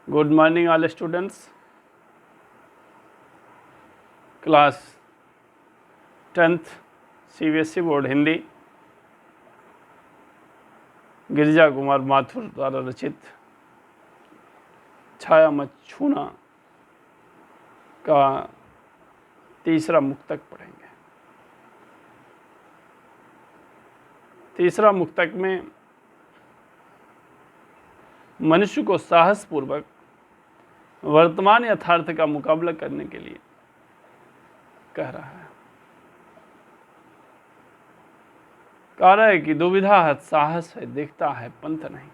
Good morning all students. Class 10th CBSE board Hindi Girija Kumar Mathur द्वारा रचित छाया मत छूना का तीसरा मुक्तक पढ़ेंगे। तीसरा मुक्तक में मनुष्य को साहसपूर्वक वर्तमान यथार्थ का मुकाबला करने के लिए कह रहा है। कह रहा है कि दुविधा हत साहस है, दिखता है पंथ नहीं।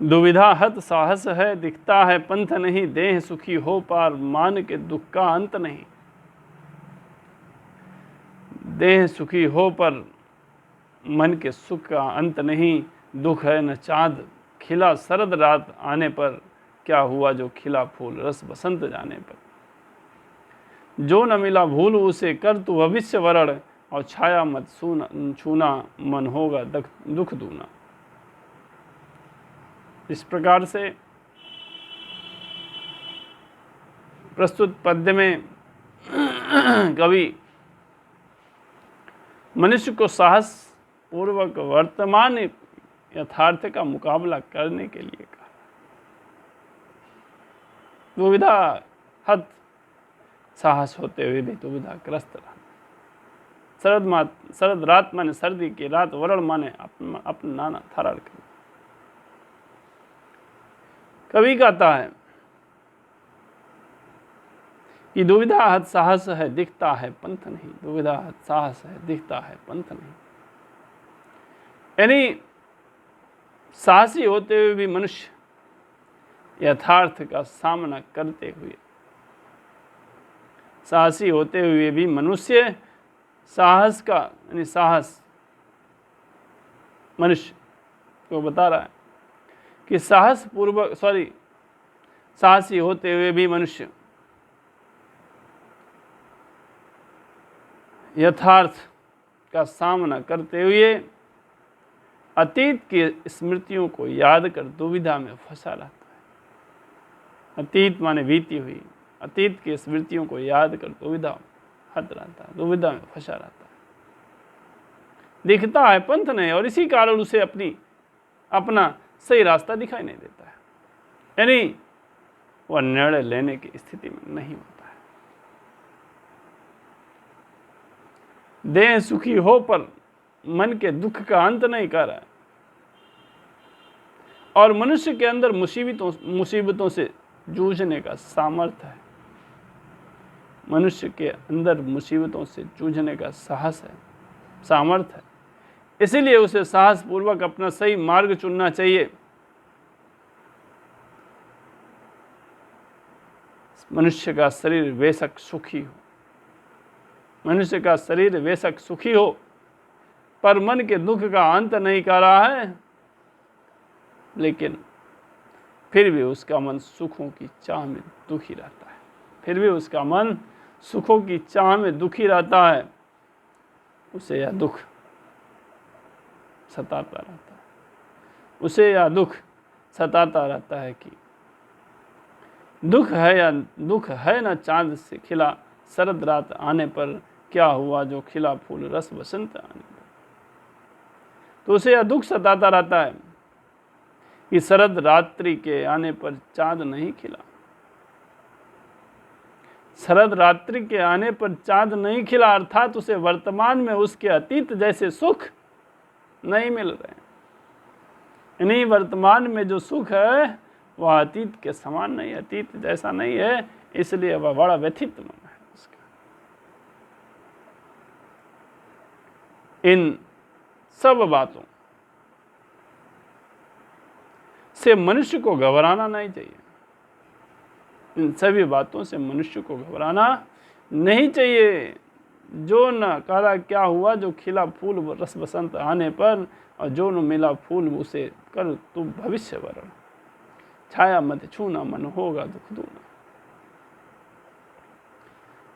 दुविधा हत साहस है, दिखता है पंथ नहीं। देह सुखी हो पार मान के दुख का अंत नहीं। देह सुखी हो पर मन के सुख का अंत नहीं। दुख है न चाँद खिला शरद रात आने पर, क्या हुआ जो खिला फूल रस बसंत जाने पर। जो न मिला भूल उसे कर तू भविष्य वरण, और छाया मत छूना मन होगा दुख दूना। इस प्रकार से प्रस्तुत पद्य में कवि मनुष्य को साहस पूर्वक वर्तमान यथार्थ का मुकाबला करने के लिए कहा। दुविधा हत साहस होते हुए भी दुविधाग्रस्त रहना। शरद रात माने सर्दी की रात, वरण माने अपना नाना धारण करना। कवि कहता है कि दुविधा हत साहस है, दिखता है पंथ नहीं। दुविधा हत साहस है, दिखता है पंथ नहीं। यानी साहसी होते हुए भी मनुष्य यथार्थ का सामना करते हुए, साहसी होते हुए भी मनुष्य साहस का यानी साहस मनुष्य को बता रहा है कि साहसी होते हुए भी मनुष्य यथार्थ का सामना करते हुए अतीत की स्मृतियों को याद कर दुविधा में फंसा रहता है। अतीत माने बीती हुई अतीत की स्मृतियों को याद कर दुविधा हत रहता है, दुविधा में फंसा रहता है। दिखता है पंथ नहीं, और इसी कारण उसे अपना सही रास्ता दिखाई नहीं देता है। यानी वह निर्णय लेने की स्थिति में नहीं होता है। देह सुखी हो पर मन के दुख का अंत नहीं कर रहा है। और मनुष्य के अंदर मुसीबतों से जूझने का सामर्थ्य है। मनुष्य के अंदर मुसीबतों से जूझने का साहस है, सामर्थ्य है। इसीलिए उसे साहस पूर्वक अपना सही मार्ग चुनना चाहिए। मनुष्य का शरीर बेशक सुखी हो, मनुष्य का शरीर बेशक सुखी हो, पर मन के दुख का अंत नहीं कर रहा है। लेकिन फिर भी उसका मन सुखों की चाह में दुखी रहता है। फिर भी उसका मन सुखों की चाह में दुखी रहता है। उसे यह दुख सताता रहता है। उसे यह दुख सताता रहता है कि दुख है न चांद से खिला शरद रात आने पर, क्या हुआ जो खिला फूल रस बसंत आने पर। तो उसे यह दुख सताता रहता है कि शरद रात्रि के आने पर चांद नहीं खिला। शरद रात्रि के आने पर चांद नहीं खिला, अर्थात उसे वर्तमान में उसके अतीत जैसे सुख नहीं मिल रहे। यानी वर्तमान में जो सुख है वह अतीत के समान नहीं, अतीत जैसा नहीं है। इसलिए वह बड़ा व्यथित मन है उसका। इन सब बातों से मनुष्य को घबराना नहीं चाहिए। इन सभी बातों से मनुष्य को घबराना नहीं चाहिए। जो न करा क्या हुआ जो खिला फूल रस बसंत आने पर, और जो न मिला फूल उसे कर तू भविष्य वरण। छाया मत छूना मन होगा दुख दूना।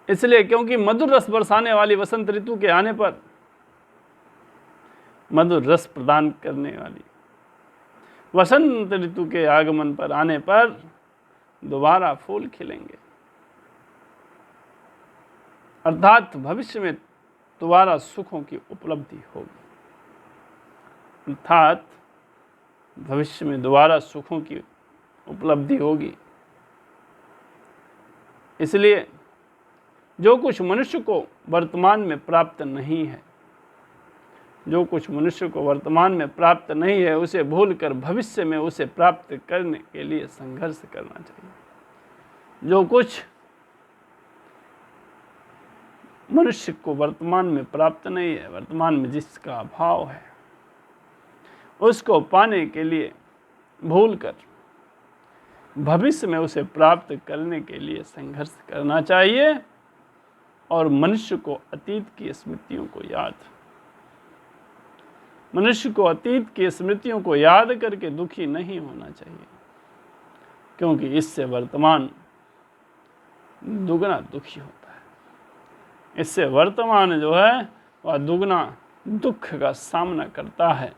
इसलिए क्योंकि मधुर रस बरसाने वाली वसंत ऋतु के आने पर, मधुर रस प्रदान करने वाली वसंत ऋतु के आगमन पर आने पर दोबारा फूल खिलेंगे, अर्थात भविष्य में दोबारा सुखों की उपलब्धि होगी, अर्थात भविष्य में दोबारा सुखों की उपलब्धि होगी। इसलिए जो कुछ मनुष्य को वर्तमान में प्राप्त नहीं है, जो कुछ मनुष्य को वर्तमान में प्राप्त नहीं है, उसे भूलकर भविष्य में उसे प्राप्त करने के लिए संघर्ष करना चाहिए। जो कुछ मनुष्य को वर्तमान में प्राप्त नहीं है, वर्तमान में जिसका अभाव है, उसको पाने के लिए भूलकर भविष्य में उसे प्राप्त करने के लिए संघर्ष करना चाहिए। और मनुष्य को अतीत की स्मृतियों को याद करके दुखी नहीं होना चाहिए, क्योंकि इससे वर्तमान दुगना दुखी होता है। इससे वर्तमान जो है वह दुगना दुख का सामना करता है।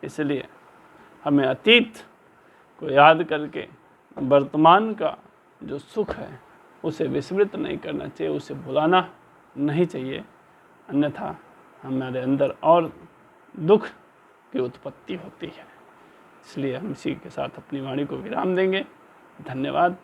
इसलिए हमें अतीत को याद करके वर्तमान का जो सुख है उसे विस्मृत नहीं करना चाहिए, उसे भुलाना नहीं चाहिए, अन्यथा हमारे अंदर और दुख की उत्पत्ति होती है। इसलिए हम इसी के साथ अपनी वाणी को विराम देंगे। धन्यवाद।